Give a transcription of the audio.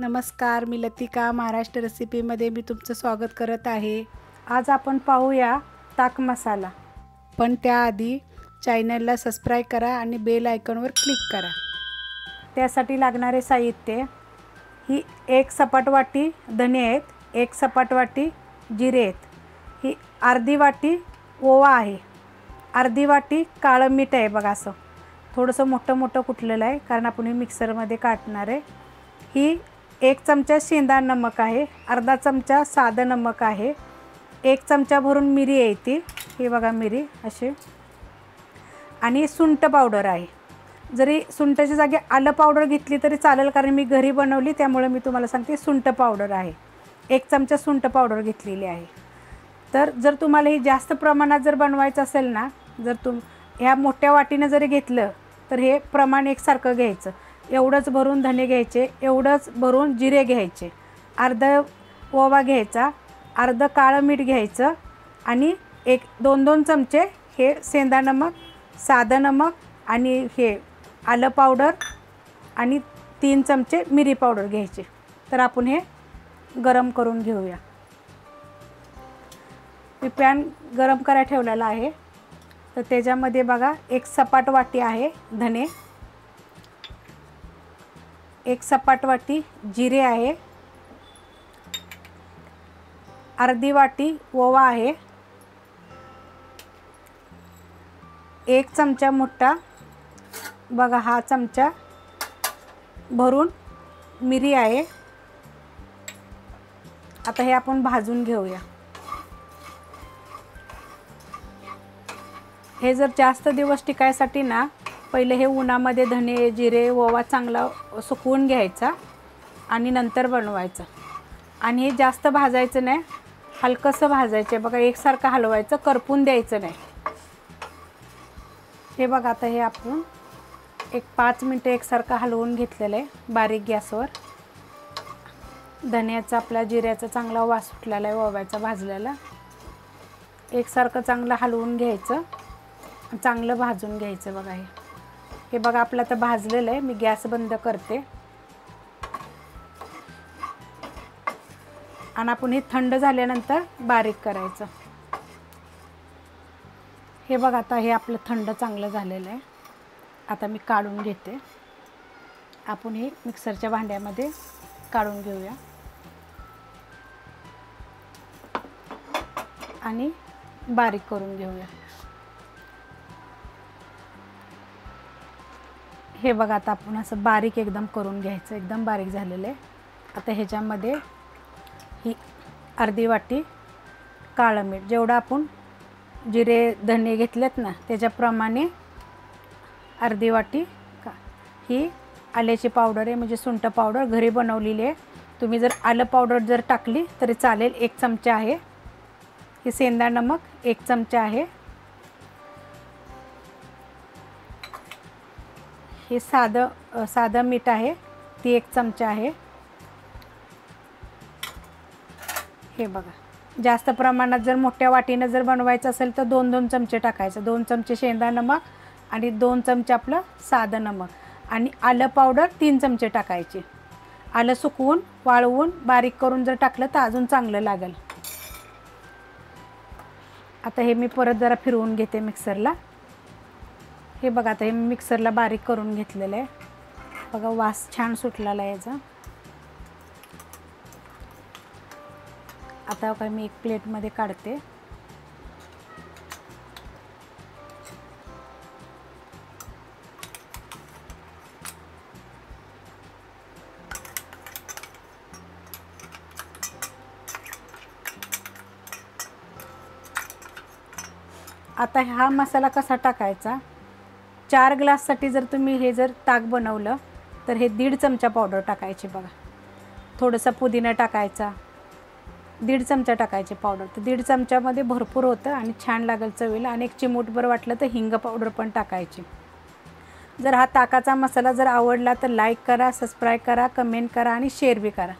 नमस्कार, मी लतिका महाराष्ट्र रेसिपीमध्ये मी तुमचं स्वागत करत आहे। आज आपण पाहूया ताक मसाला। पण त्याआधी चॅनलला सबस्क्राइब करा आणि बेल आयकॉनवर क्लिक करा। त्यासाठी लागणारे साहित्य ही एक सपाट वाटी धने आहेत, एक सपाट वाटी जिरे आहेत, ही अर्धी वाटी ओवा आहे, अर्धी वाटी काळं मीठ आहे बघा, असं थोडंसं मोठं मोठं कुटलेलं आहे कारण आपण हे मिक्सरमध्ये काढणार आहे। ही एक चमचा शेंगदाणा नमक आहे, अर्धा चमचा साधं नमक आहे, एक चमचा भरून मिरी आहे ती, हे बघा मिरी असे, आणि सुंठ पावडर आहे। जरी सुंठाच्या जागी आलं पावडर घेतली तरी चालेल कारण मी घरी बनवली त्यामुळे मी तुम्हाला सांगते सुंठ पावडर आहे, एक चमचा सुंठ पावडर घेतलेली आहे। तर जर तुम्हाला ही जास्त प्रमाणात जर बनवायचं असेल ना, जर ह्या मोठ्या वाटीने जरी घेतलं तर हे प्रमाण एकसारखं घ्यायचं। एवढंच भरून धने घ्यायचे, एवढंच भरून जिरे घ्यायचे, अर्धा ओवा घ्यायचा, अर्ध काळं मीठ घ्यायचं, आणि एक दोन दोन चमचे हे शेंगदाणा नमक, साधं नमक, आणि हे आलं पावडर, आणि 3 चमचे मिरी पावडर घ्यायचे। तर आपण हे गरम करून घेऊया। मी पॅन गरम करायला ठेवलेला आहे, तर त्याच्यामध्ये बघा एक सपाट वाटी आहे धने, एक सपाट वाटी जिरे आहे, अर्धी वाटी ओवा आहे, एक चमचा मोठा बघा हा चमचा भरून मिरी आहे। आता हे आपण भाजून घेऊया। हे जर जास्त दिवस टिकायसाठी ना, पहिले हे उन्हामध्ये धने जिरे ओवा चांगला सुकवून घ्यायचा आणि नंतर बनवायचं। आणि हे जास्त भाजायचं नाही, हलकंसं भाजायचं बघा, एकसारखं हलवायचं, करपून द्यायचं नाही। हे बघा आता हे आपण एक 5 मिनिटं एकसारखं हलवून घेतलेलं आहे बारीक गॅसवर। धन्याचा आपला जिऱ्याचा चांगला वास सुटलेला आहे, ओव्याचा भाजलेला, एकसारखं चांगलं हलवून घ्यायचं, चांगलं भाजून घ्यायचं बघा। हे बघा आपलं आता भाजलेलं आहे। मी गॅस बंद करते आणि आपण हे थंड झाल्यानंतर बारीक करायचं। हे बघा आता हे आपलं थंड चांगलं झालेलं आहे। आता मी काढून घेते, आपण हे मिक्सरच्या भांड्यामध्ये काढून घेऊया आणि बारीक करून घेऊया। हे बघा आता आपण असं बारीक एकदम करून घ्यायचं, एकदम बारीक झालेलं आहे। आता ह्याच्यामध्ये ही अर्धी वाटी काळं मीठ, जेवढं आपण जिरे धने घेतलेत ना त्याच्याप्रमाणे अर्धी वाटी ही आल्याची पावडर आहे, म्हणजे सुंठ पावडर घरी बनवलेली आहे। तुम्ही जर आलं पावडर जर टाकली तरी चालेल, 1 चमचा आहे। हे शेंगदाणा नमक 1 चमचा आहे, हे साधं मीठ आहे ती 1 चमचा आहे। हे बघा जास्त प्रमाणात जर मोठ्या वाटीने जर बनवायचं असेल तर 2-2 चमचे टाकायचं, 2 चमचे शेंगदाणा नमक आणि 2 चमचे आपलं साधं नमक, आणि आलं पावडर 3 चमचे टाकायचे। आलं सुकवून वाळवून बारीक करून जर टाकलं तर अजून चांगलं लागेल। आता हे मी परत जरा फिरवून घेते मिक्सरला। हे बघा आता हे मी मिक्सरला बारीक करून घेतलेलं आहे बघा, वास छान सुटलेला आहे याचा। आता काय मी एक प्लेटमध्ये काढते। आता हा मसाला कसा टाकायचा, 4 ग्लाससाठी जर तुम्ही हे जर ताक बनवलं तर हे 1.5 चमचा पावडर टाकायची बघा, थोडंसं पुदिना टाकायचा, 1.5 चमचा टाकायचे पावडर, तर 1.5 चमच्यामध्ये भरपूर होतं आणि छान लागेल चवीला। आणि एक चिमूटभर वाटलं तर हिंग पावडर पण टाकायची। जर हा ताकाचा मसाला जर आवडला तर लाईक करा, सबस्क्राईब करा, कमेंट करा आणि शेअर बी करा।